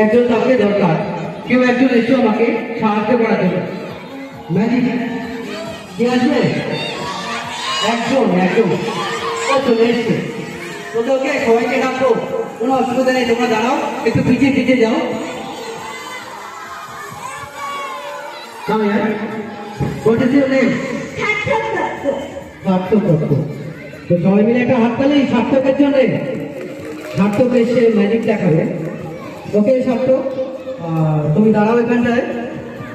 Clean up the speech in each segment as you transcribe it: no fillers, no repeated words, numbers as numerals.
একজন কাউকে দরকার, কেউ একজন এসো আমাকে সাহায্য করার জন্য। ম্যাজিক কে আসবে? একজন একজন ও চলে এসছে। ওকে সবাইকে ডাকবো, কোনো অসুবিধা নেই, তোমরা দাঁড়াও, একটু পিছিয়ে পিছিয়ে যাও। What is your name? সার্থক দত্ত। তো সবাই মিলে একটা হাততালি সার্থকের জন্য। সার্থক এসে ম্যাজিক দেখাবে। ওকে সার্থক, তুমি দাঁড়াও এখানটায়,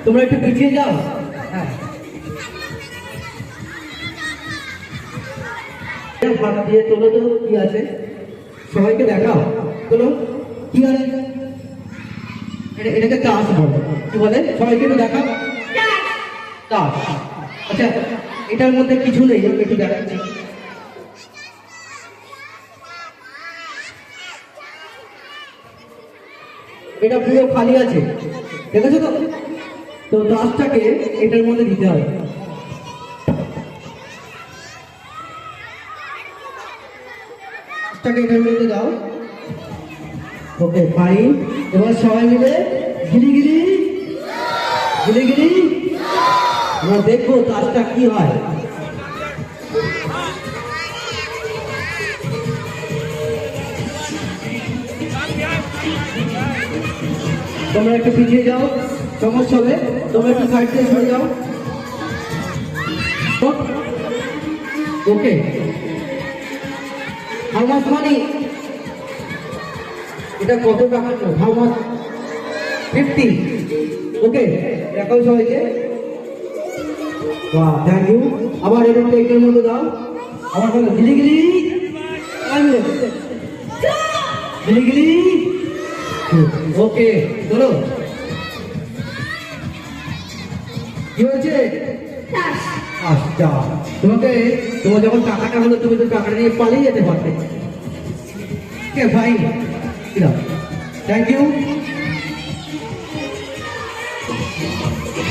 তোমরা একটু পিছিয়ে যাও। হ্যাঁ, হাত দিয়ে তোলো তো, কি আছে সবাইকে দেখাও, তোলো কি আছে। এটাকে তাস বলে, কি বলে সবাইকে একটু দেখাও। তাস। আচ্ছা, এটার মধ্যে কিছু নেই, একটু দেখাচ্ছি। এটা পুরো খালি আছে, দেখেছো তো? তো তাসটাকে এটার মধ্যে দিতে হবে। তাসটাকে এটার মধ্যে দাও। ওকে ফাইন, এবার সবাই মিলে গিরিগিরি গিরিগিরি। এবার দেখবো তাসটা কি হয়। তোমরা একটু পিছিয়ে যাও, সমস্যা হবে, তোমরা একটু সাইড দিয়ে সরে যাও। ওকে, হাউ মাচ মানি? এটা কত টাকা? How much? 50। ওকে, দেখাও সবাইকে। বাহ, থ্যাংক ইউ। আবার এরকম এটার মধ্যে দাও, আবার বলো গিলিগিলি গিলিগিলি। ওকে, চলো। কি হয়েছে? আচ্ছা, তোমার যখন টাকাটা হলো, তুমি তো টাকাটা নিয়ে পালিয়ে যেতে পারবে। Okay fine, thank you.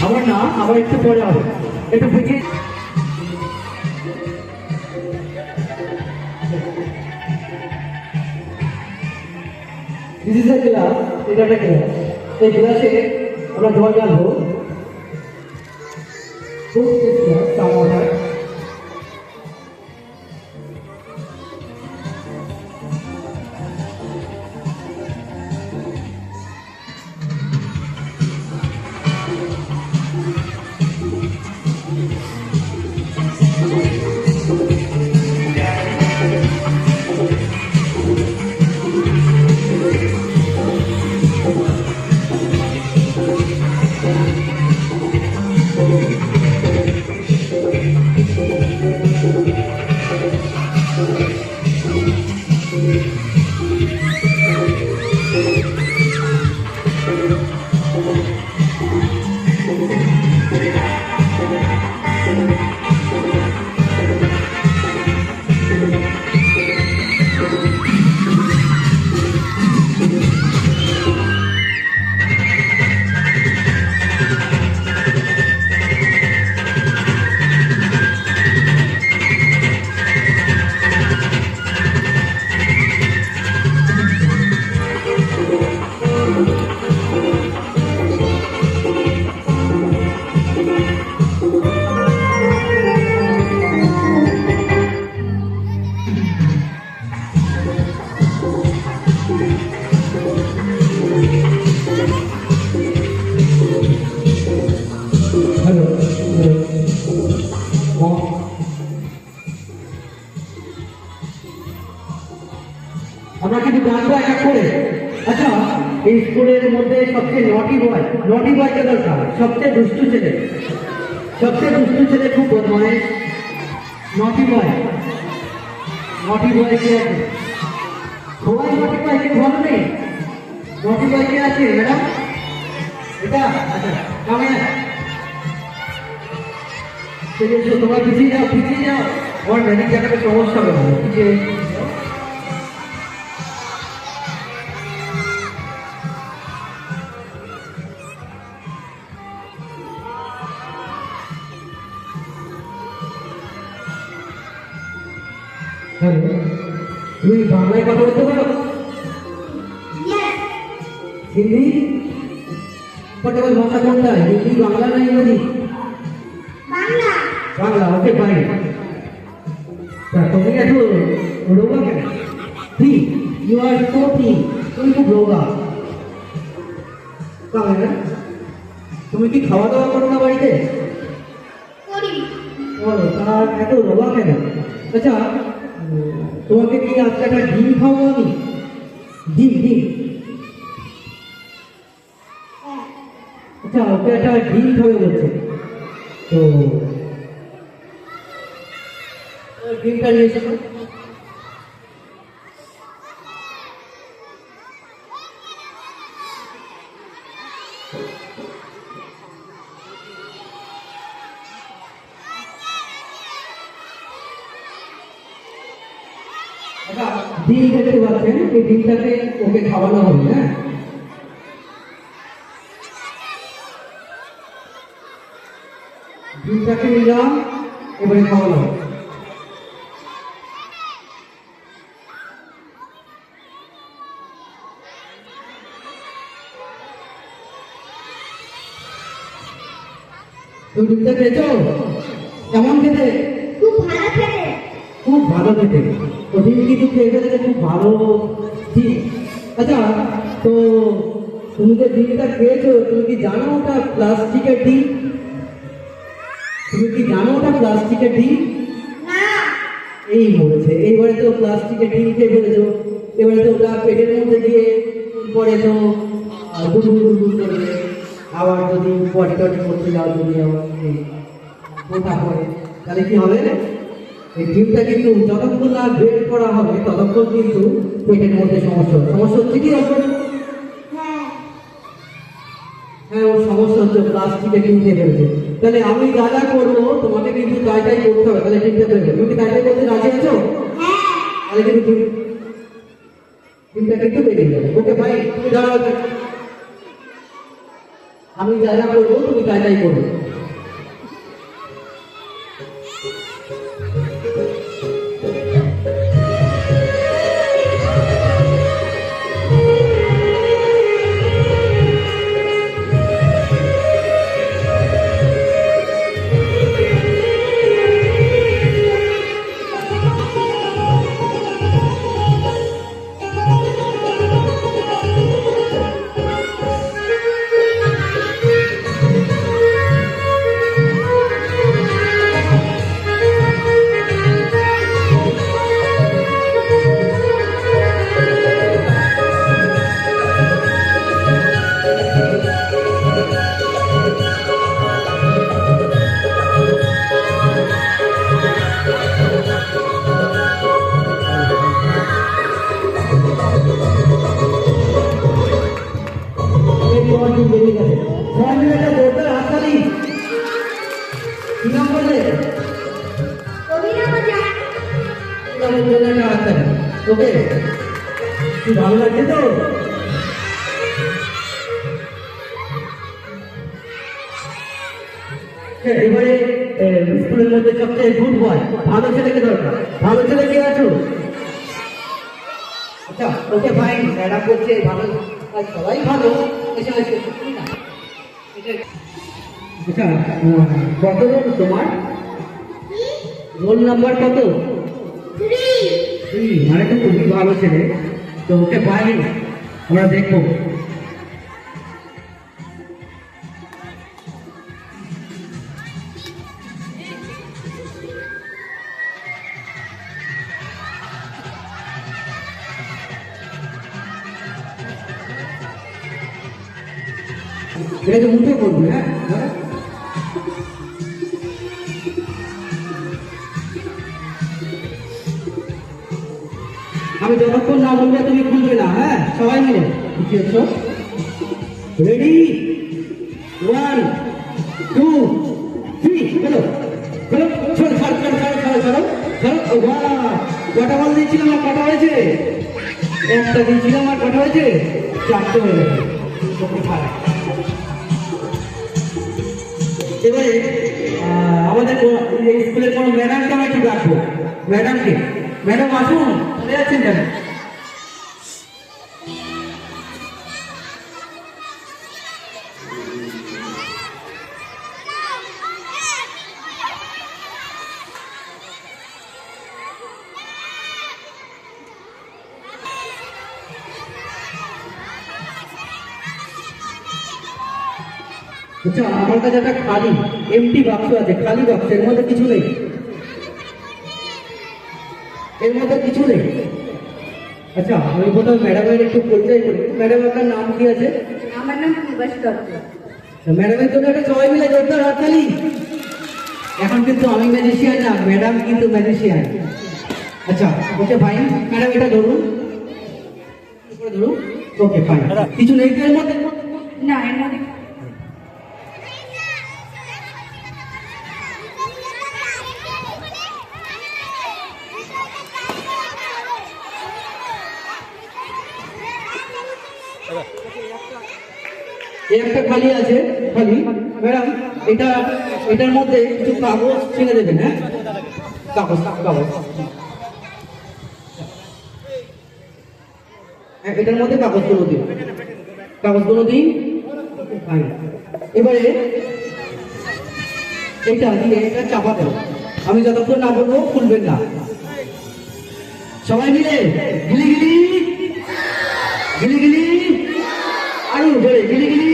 আবার না, আবার একটু পরে হবে, একটু পিছিয়ে। দিস ইজ আ গ্লাস, এটা একটা গ্লাস। এই গ্লাসে আমরা জল ঢালবো। আমরা কিন্তু জানবো এক এক করে। আচ্ছা, এই স্কুলের মধ্যে সবচেয়ে নটি বয়টা দরকার, সবচেয়ে দুষ্টু ছেলে, খুব বদমাইশ। নটি বয় কে আছে? সবাই নটি বয়, কেউ ভালো নেই? নটি বয় কে আছে ম্যাডাম? এটা আচ্ছা, কামে তোমার পিছিয়ে যাও, আমার ম্যাজিক দেখাতে সমস্যা হবে, পিছিয়ে। তুমি বাংলায় কথা বলতে পারো? হিন্দি কম্ফর্টেবল ভাষা কোনটা, হিন্দি, বাংলা না ইংরেজি? বাংলা। Bangla, okay fine. তুমি এত রোগা কেন? ঠিক, ইউ আর সো ঠিক, তুমি খুব রোগা। তুমি কি খাওয়া দাওয়া করো না বাড়িতে? করি। বলো, তার এত রোগা কেন? আচ্ছা, তোমাকে কি আজকে একটা ডিম খাওয়াবো আমি? ডিম ডিম। হ্যাঁ। আচ্ছা, ওকে একটা ডিম খাবে বলছে, তো ডিমটা নিয়ে এসো তো। আচ্ছা, ডিম দেখতে পাচ্ছেন, এই ডিমটাকে ওকে খাওয়ানো হবে। হ্যাঁ, ডিমটাকে নিলাম, এবারে খাওয়ানো হবে। তুমি ডিমটা খেয়েছো? কেমন খেতে? খুব ভালো খেতে। খুব ভালো খেতে। তো ডিম কিন্তু খেয়ে ফেলেছে, খুব ভালো। ঠিক। আচ্ছা, তো তুমি যে ডিমটা খেয়েছো, তুমি কি জানো ওটা প্লাস্টিকের ডিম? তুমি কি জানো ওটা প্লাস্টিকের ডিম? না। এই বলেছে, এইবারে তো প্লাস্টিকের ডিম খেয়ে ফেলেছো, এবারে তো ওটা পেটের মধ্যে গিয়ে পরে তো গুড়গুড় গুড়গুড় করবে। আবার যদি পটি টটি করতে যাও, যদি আবার কোথা করে, তাহলে কি হবে? এই ডিমটা কিন্তু যতক্ষণ না বের করা হবে ততক্ষণ কিন্তু পেটের মধ্যে সমস্যা হবে। সমস্যা হচ্ছে কি হবে? হ্যাঁ। হ্যাঁ, ওর সমস্যা হচ্ছে, প্লাস্টিকের ডিম খেয়ে ফেলেছে। তাহলে আমি যা যা করবো তোমাকে কিন্তু তাই তাই করতে হবে, তাহলে ডিমটা বেরোবে। তুমি কি তাই তাই করতে রাজি আছো? হ্যাঁ। তাহলে কিন্তু ডিমটা কিন্তু বেরিয়ে যাবে। ওকে ভাই, তুমি দাঁড়াও, আমি যা যা করবো তুমি তাই তাই করবে। ওকে, কি ভালো লাগছে তো? এবারে স্কুলের মধ্যে সবচেয়ে গুড বয়, ভালো ছেলেকে দরকার। ভালো ছেলে কে আছো? আচ্ছা, ওকে ফাইন, ম্যাডাম বলছে ভালো, সবাই ভালো। আচ্ছা, কত রোল তোমার? রোল নাম্বার কত? 3। মানে তো খুবই ভালো ছেলে, তো ওকে ফাইন, আমরা দেখবো। এটা তো মুখে করবি। হ্যাঁ, আমি যতক্ষণ না বলবে তুমি খুলবে না। হ্যাঁ, সবাই মিলে কি হচ্ছ? রেডি, 1 2 3, চলো চলো, ছাড়ো ছাড়ো ছাড়ো ছাড়ো ছাড়ো ছাড়ো ছাড়ো। বাহ, কটা বল দিয়েছিলাম আর কটা হয়েছে? একটা দিয়েছিলাম আর কটা হয়েছে? 4টে হয়ে গেছে। এবারে আমাদের স্কুলের কোনো ম্যাডামকে আমি একটু ডাকবো। ম্যাডামকে, ম্যাডাম আসুন, চলে যাচ্ছেন কেন? আচ্ছা আমার কাছে একটা খালি এমটি বাক্স আছে, খালি বাক্স, এর মধ্যে কিছু নেই, এর মধ্যে কিছু নেই। আচ্ছা আমি প্রথমে ম্যাডামের একটু পরিচয় করি। ম্যাডাম আপনার নাম কি আছে? আমার নাম পূর্বাশী দত্ত। ম্যাডামের জন্য একটা সবাই মিলে জোরদার হাততালি। এখন কিন্তু আমি ম্যাজিশিয়ান না, ম্যাডাম কিন্তু ম্যাজিশিয়ান। আচ্ছা ওকে ফাইন, ম্যাডাম এটা ধরুন, ধরুন, ওকে ফাইন। কিছু নেই তো এর মধ্যে? না, এর মধ্যে এই একটা খালি আছে, খালি। ম্যাডাম এটা, এটার মধ্যে কিছু কাগজ ছেড়ে দেবেন। হ্যাঁ কাগজ, কাগজ, এটার মধ্যে কাগজগুলো দিন, কাগজগুলো দিন। ফাইন। এবারে এটা দিয়ে এটা চাপা দেব, আমি যতক্ষণ না বলবো খুলবেন না। সবাই মিলে গিলি গিলি গিলি গিলি, আরো জোরে গিলি গিলি।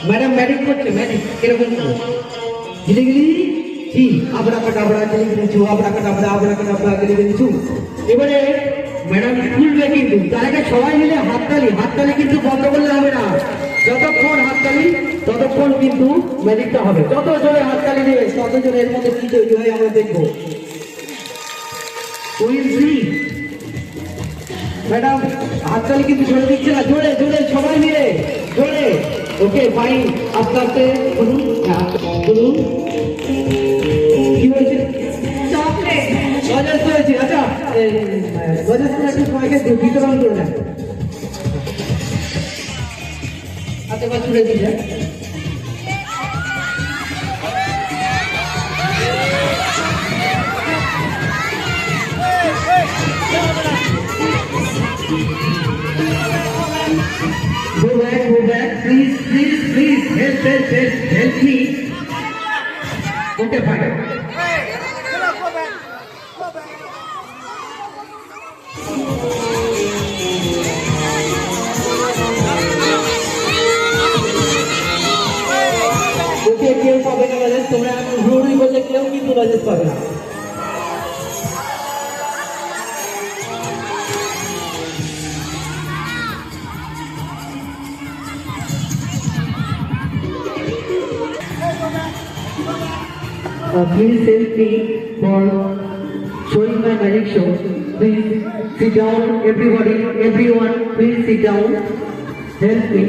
ম্যাডাম ম্যাজিক করছে, ম্যাজিক কিরকম গিলি গিলি জি, আবড়া কাটাবড়া গিলি গিলি চু, আবড়া কাটাবড়া আবড়া কাটাবড়া গিলি গিলি চু। এবারে ম্যাডাম খুলবে, কিন্তু তার আগে সবাই মিলে হাততালি, হাততালি কিন্তু বন্ধ করলে হবে না। যতক্ষণ হাততালি ততক্ষণ কিন্তু ম্যাজিকটা হবে। যত জোরে হাততালি দেবে তত জোরে এর মধ্যে কি তৈরি হয় আমরা দেখবো। ম্যাডাম হাততালি কিন্তু ছেড়ে দিচ্ছে না, জোরে জোরে সবাই মিলে জোরে। ওকে ফাইন, আস্তে আস্তে বলুন, বলুন কি হয়েছে? চকলেট। লজেন্স হয়েছে। আচ্ছা লজেন্স একটু সবাইকে বিতরণ করে দেন। হাতে বা ছুড়ে দিলে go back, please, please, please, help me. Okay, fine. Okay, কেউ পাবে না লজেন্স, তোমরা হুড়ুড়ি বললে কেউ কিন্তু লজেন্স পাবে না। Please help me for showing my magic show. Please sit down, everybody, everyone, please sit down. Help me.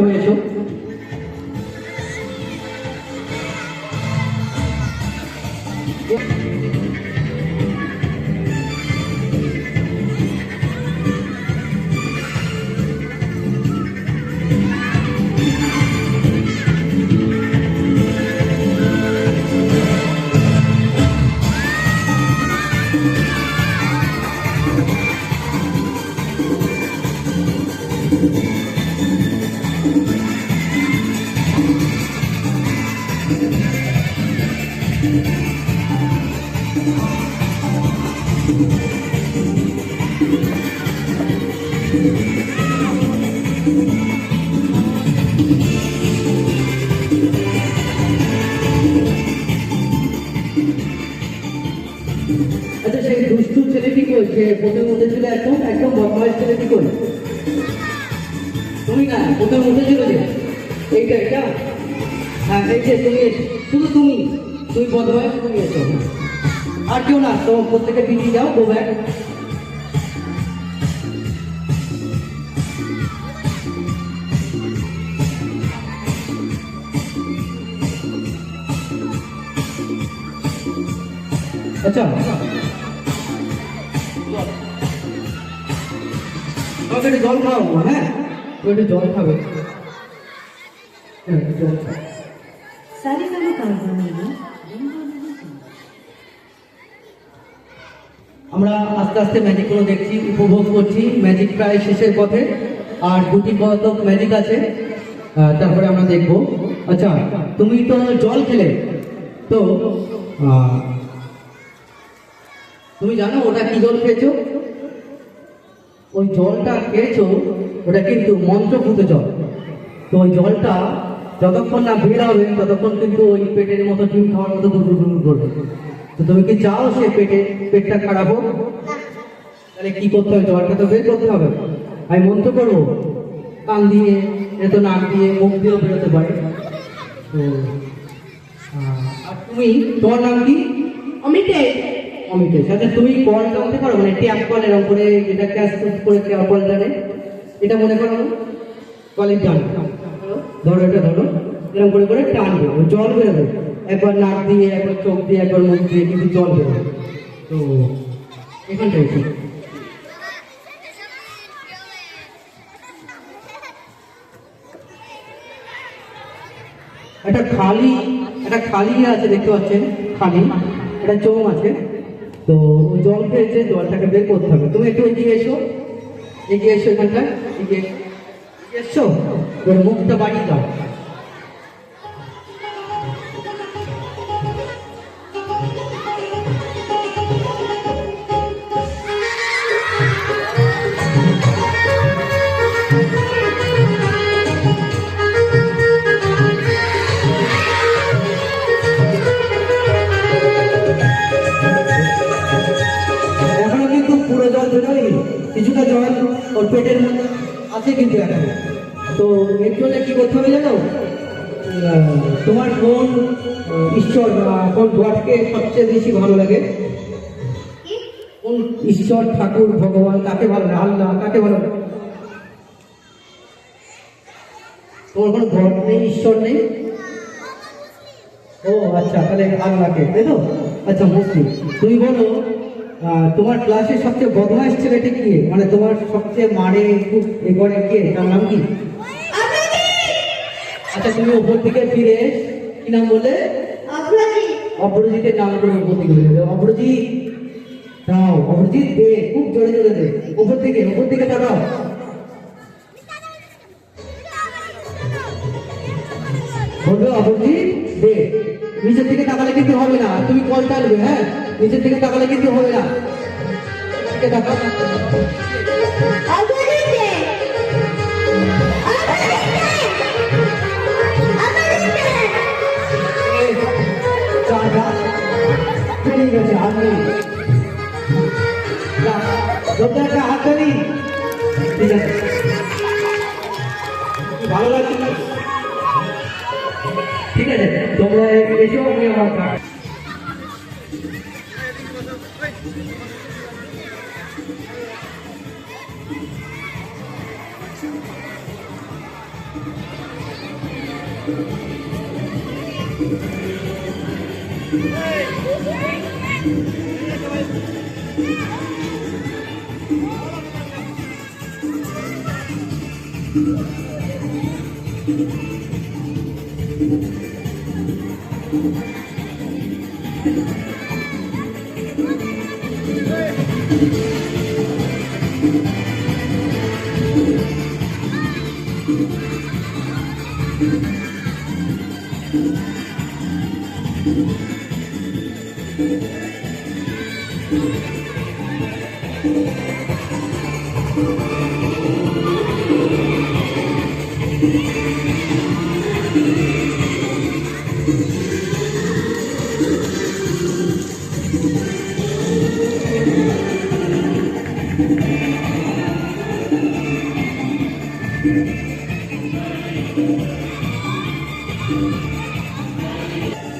হয়ে এসো। আচ্ছা, সেই দুষ্টু ছেলেটি কই, যে বোটের মধ্যে ছিল, একদম একদম বদমাইশ ছেলেটি কই? তুমি না, বোটের মধ্যে ছিল যে এইটা এটা, হ্যাঁ এই যে তুমি শুধু তুমি তুমি বদমাইশ, তুমি এসো, আর কেউ না, তো প্রত্যেকে পিছিয়ে যাও, গো ব্যাক। আচ্ছা, আমাকে একটু জল খাও, হ্যাঁ একটু জল খাবে, হ্যাঁ জল খাও। আমরা আস্তে আস্তে ম্যাজিকগুলো দেখছি, উপভোগ করছি। ম্যাজিক প্রায় শেষের পথে, আর দুটি কতক ম্যাজিক আছে, তারপরে আমরা দেখব। আচ্ছা, তুমি তো জল খেলে, তো তুমি জানো ওটা কি জল খেয়েছো? ওই জলটা খেয়েছো, ওটা কিন্তু মন্ত্রপুত জল। তো ওই জলটা যতক্ষণ না বের হবে ততক্ষণ কিন্তু ওই পেটের মতো ডিম খাওয়ার মতো গুড়গুড় করবে। তো তুমি কি চাও সে পেটটা খারাপ হোক? তাহলে কি করতে হবে? জলটা তো বের করতে হবে। আমি মন্ত্র করবো, কান দিয়ে, এ তো নাক দিয়ে, মুখ দিয়েও বেরোতে পারে। তো আর তুমি, তোমার নাম কি? অমিতেশ। অমিতেশ। আচ্ছা, তুমি কলটা বলতে পারো, মানে ট্যাপ কল এরকম করে, যেটা ক্যাশ করে কল টানে, এটা মনে করো কলের টান, ধরো এটা ধরো, এরকম করে করে টানবে, ওই জল বেরোবে, একবার নাক দিয়ে, একবার চোখ দিয়ে, একবার মুখ দিয়ে, কিন্তু জল বেরোবে। তো এখানটাই ঠিক। একটা খালি আছে, দেখতে পাচ্ছেন, খালি একটা চোম আছে। তো জল খেয়েছে, জলটাকে বের করতে হবে। তুমি একটু এগিয়ে এসো, এখানটা এগিয়ে এসছো, এবার মুখটা বাড়িয়ে দাও। এখনো কিন্তু পুরো জল বেরোয়নি, কিছুটা জল ওর পেটের মধ্যে আছে কিন্তু এখন। তো এর জন্য কি করতে হবে জানো? তোমার কোন ঈশ্বর, কোন গডকে সবচেয়ে বেশি ভালো লাগে? কোন ঈশ্বর, ঠাকুর, ভগবান কাকে ভালো লাগে? আল্লাহ কাকে ভালো লাগে? তোমার কোনো গড নেই, ঈশ্বর নেই? ও আচ্ছা, তাহলে আল্লাহকে, তাই তো? আচ্ছা, মুসলিম। তুমি বলো, তোমার ক্লাসের সবচেয়ে বদমাইশ ছেলেটি কি, মানে তোমার সবচেয়ে মারে খুব এ করে কে, তার নাম কি? আচ্ছা, তুমি ওপর দিকে ফিরে, কি নাম বলে? অপরাজিতের নাম করে ওপর দিকে ফিরে। অপরাজিৎ দাও, অপরাজিৎ দে, খুব জোরে জোরে দে, ওপর দিকে তাকাও। বলবে অপরাজিৎ দে। নিচের দিকে তাকালে কিন্তু হবে না, তুমি কল টানবে, হ্যাঁ নিচের দিকে তাকালে কিন্তু হবে না। ঠিক আছে, হাত নেই, একটা হাত ধরি, ঠিক আছে, ভালো লাগছে না? ঠিক আছে, তোমরা এসো, আমি আমার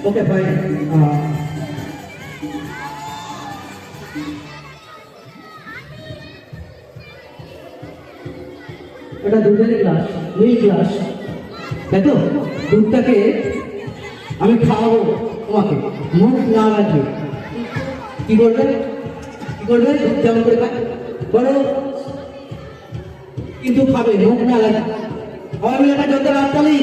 ওকে ভাই, এটা দুধের গ্লাস, মিল্ক গ্লাস, তাই তো? দুধটাকে আমি খাওয়াবো তোমাকে, মুখ না লাগবে। কি করবে? কি করবে? দুধ যেমন করে খায় বলো, কিন্তু খাবে, মুখ না লাগে। সবাই মিলে একটা যত রাততালি।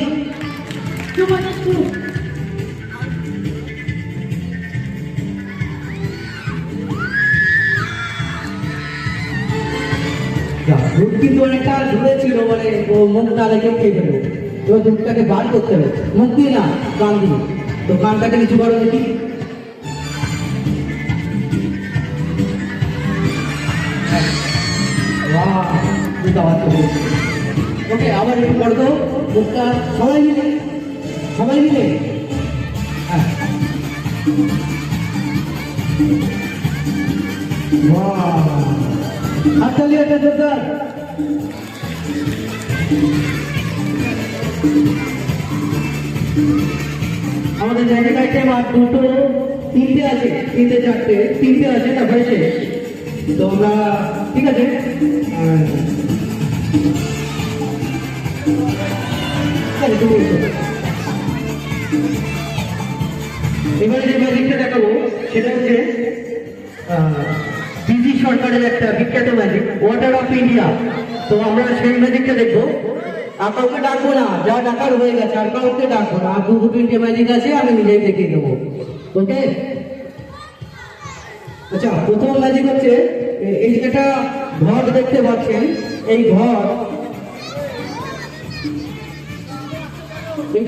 দুধ কিন্তু অনেকটা দূরে ছিল, মানে ও মুখ না লেগে খেয়ে ফেলবো। তো দুধটাকে বার করতে হবে, মুখ দিয়ে না, কান দিয়ে। তো কানটাকে নিচু করো দেখি। ওকে, আবার একটু করে দাও মুখটা, সবাই মিলে, সবাই মিলে। হ্যাঁ, হাততালি একটা জোরদার। আমাদের জায়গাটা আইটেম আর দুটো, তিনটে আছে, তিনটে চারটে, তিনটে আছে, তারপরে শেষ। তো আমরা, ঠিক আছে, তুমি এসো। এবারে যে ম্যাজিকটা দেখাবো সেটা হচ্ছে পিসি সরকারের একটা বিখ্যাত ম্যাজিক, ওয়াটার অফ ইন্ডিয়া। তো আমরা সেই ম্যাজিকটা দেখবো। আর কাউকে ডাকবো না, যা ডাকার হয়ে গেছে, আর কাউকে ডাকবো না। আর দুটো তিনটে ম্যাজিক আছে, আমি নিজেই দেখিয়ে দেবো। ওকে, আচ্ছা, প্রথম ম্যাজিক হচ্ছে এই যে একটা ঘট দেখতে পাচ্ছেন, এই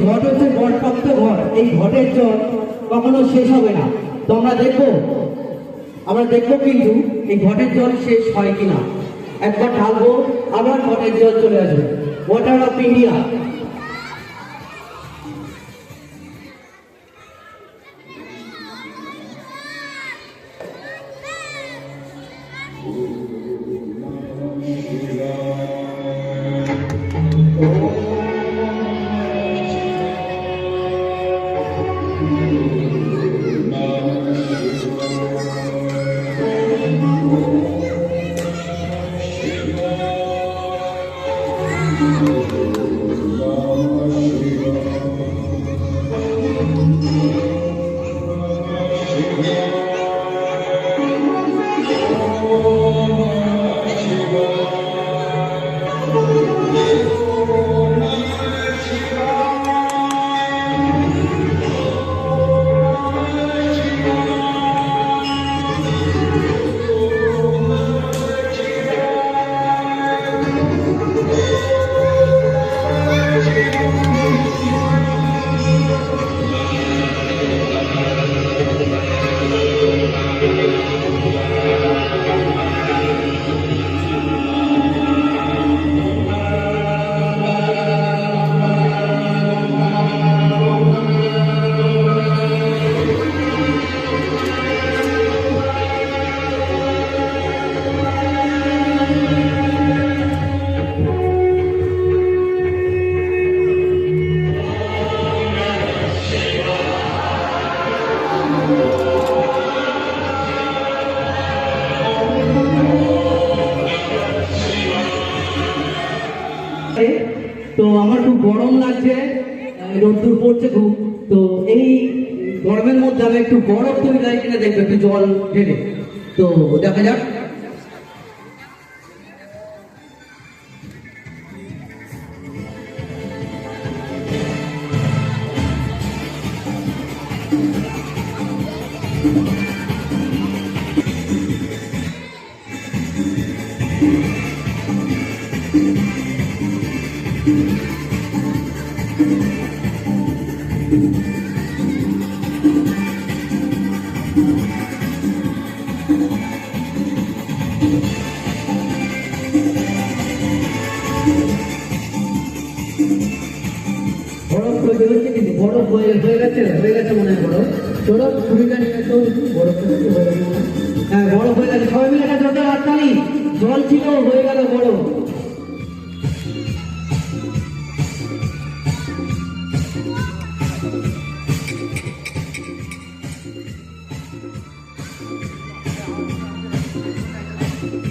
ঘট হচ্ছে বরপ্রাপ্ত ঘট। এই ঘটের জল কখনো শেষ হবে না। তো আমরা দেখবো কিন্তু এই ঘটের জল শেষ হয় কিনা। একবার ঢালবো, আবার ঘটের জল চলে আসবে। Water of India. তো আমার খুব গরম লাগছে, রোদ্দুর পড়ছে খুব। তো এই গরমের মধ্যে আমি একটু বরফ তৈরি হয় কিনা দেখবো, একটু জল ঢেলে। তো দেখা যাক। বরফ তৈরি হচ্ছে, কিন্তু বরফ হয়ে গেছে মনে হয় বরফ। চলো ছবিটা নিয়ে তো বরফ হয়ে গেছে। হ্যাঁ, বরফ হয়ে গেছে। সবাই মিলে একটা জোরদার হাততালি। জল ছিল, হয়ে গেল বরফ।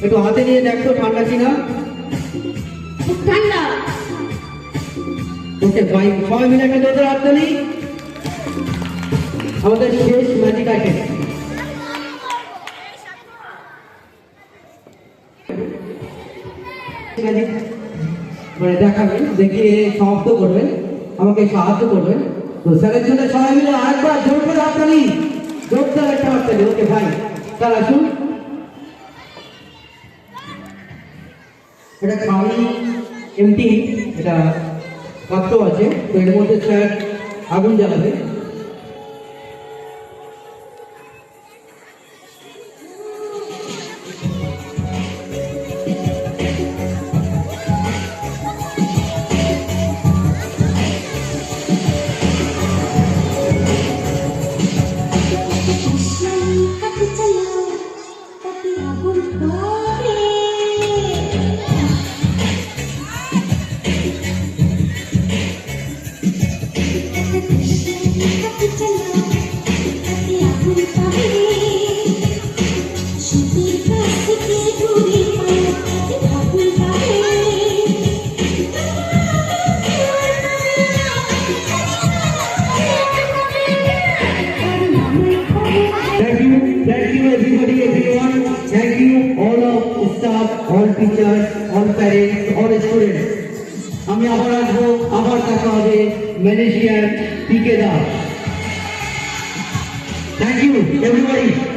একটু হাতে নিয়ে দেখতো ঠান্ডা কিনা। খুব ঠান্ডা। ওকে ভাই, সবাই মিলে একটা জোরদার হাততালি। আমাদের শেষ ম্যাজিক আইটেম। ম্যাজিক মানে দেখাবেন, দেখিয়ে সমাপ্ত করবেন, আমাকে সাহায্য করবেন। তো স্যারের জন্য সবাই মিলে আরেকবার জোর করে হাততালি, জোরদার একটা হাততালি। ওকে ভাই, স্যার আসুন। এটা খালি এমটি, এটা পাত্র আছে, তো এর মধ্যে স্যার আগুন জ্বালাবে। Thank you everybody, everyone. Thank you all of staff, all teachers, all parents, all students. আমি আবার আসবো, আবার দেখা হবে। ম্যানেজিয়ার পিকে দাস। Thank you everybody.